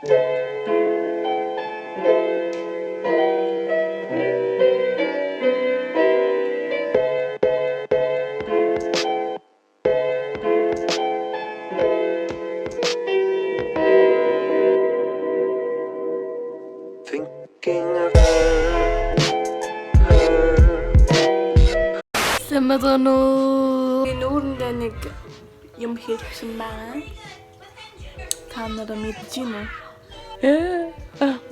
Самарно нүүрэндээ нэг юм хийсэн байгаа. Та нараа мэдэж байна уу?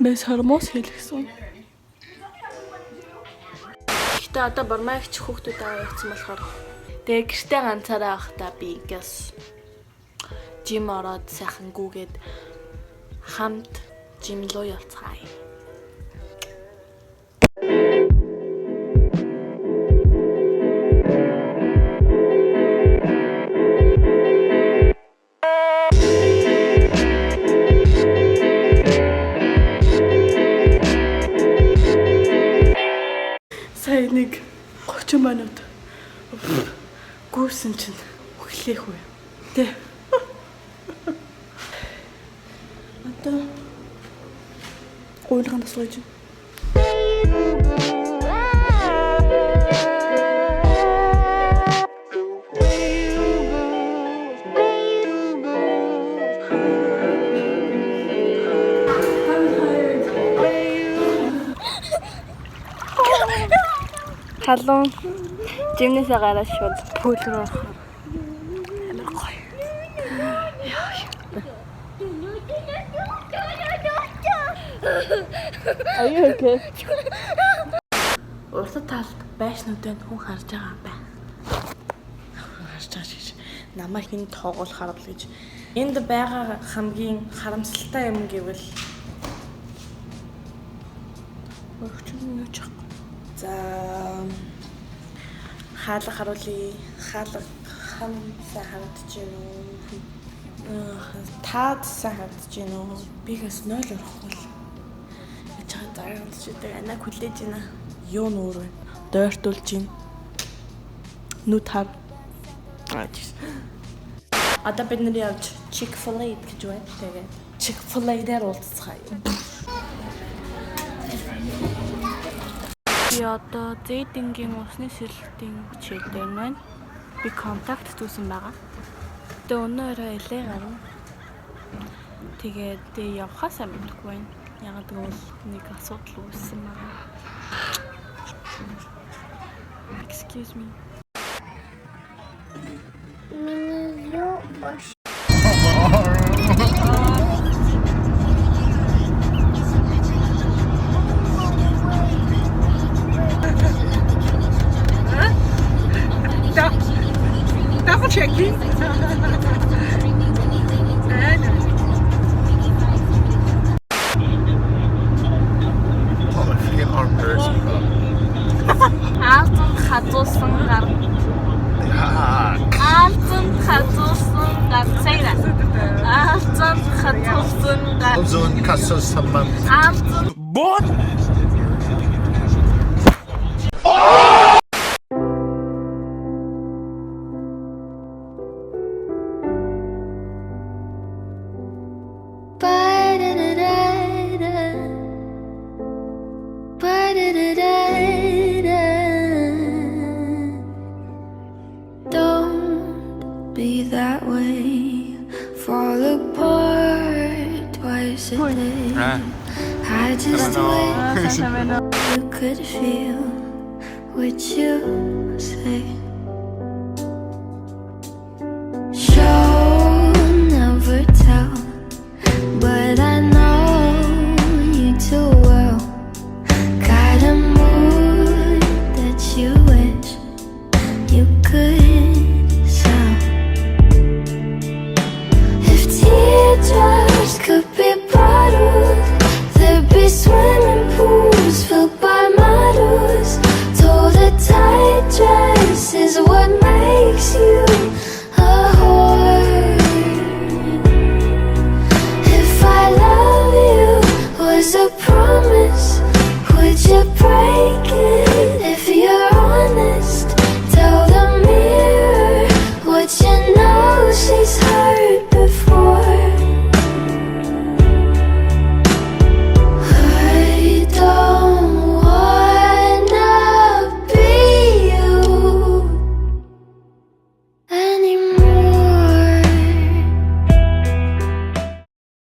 Мэс хормос хийлгсэн. Гэхдээ одоо бормаагч хүүхдүүд аваа явсан болохоор тэгээ гэртээ ганцаараа авахдаа би ингээс жим ороод сайхан гүгээд хамт жим руу явцгаая. Нэг 30 минут гүйсэн чинь өглөөх үү. Тэ. Одоо уйлган тасгаж. Халуун жимнээсээ гараад шууд пүүл рүү орох. Амар гоё. Are you okay? Урд талд байшнуудад хүн харж байгаа юм байна. Харж байгаа гэж намайг хин тоогуулахаар л гэж. Энд байгаа хамгийн харамсалтай юм гэвэл өгчөн юу ч за хаалга харуулъя. Хаалга хамсаа хандж гин үү? Таад сахадж гин үү? Бигээс 0 орохгүй л. Яж байгаа даа ч гэдэг анаа хүлээж байна. Юу нүүр вэ? Дойртуулж гин. Нүд хав. Одоо бид нэр явж Chick-fil-A гэж байна. Тэгээд Chick-fil-A дээр уулзцгаая. Би одоо зээдингийн усны сэрэлтийн хичээл дээр байна. Би контакт түүсэн байгаа. Тэгээ өнөөрөө илээ гарна. Тэгээд явхаасаа мэдгүй байна. Ягаад гэвэл нэг асуудал үүссэн байгаа. Excuse me. Double checking. Алтан хазуусан гар. Алтан хазуусан гар. Сайна. Алтан хазуусан гар. Алтан хазуусан гар. Алтан. What? Don't be that way. Fall apart twice a day. I just wish you could feel what you say. Show never tell, but I know you too well. Got a mood that you wish you could sell. If teardrops could be bottled, there'd be swimming pools filled by models. Told a tight dress is what makes you a whore. If I love you was a promise, would you break?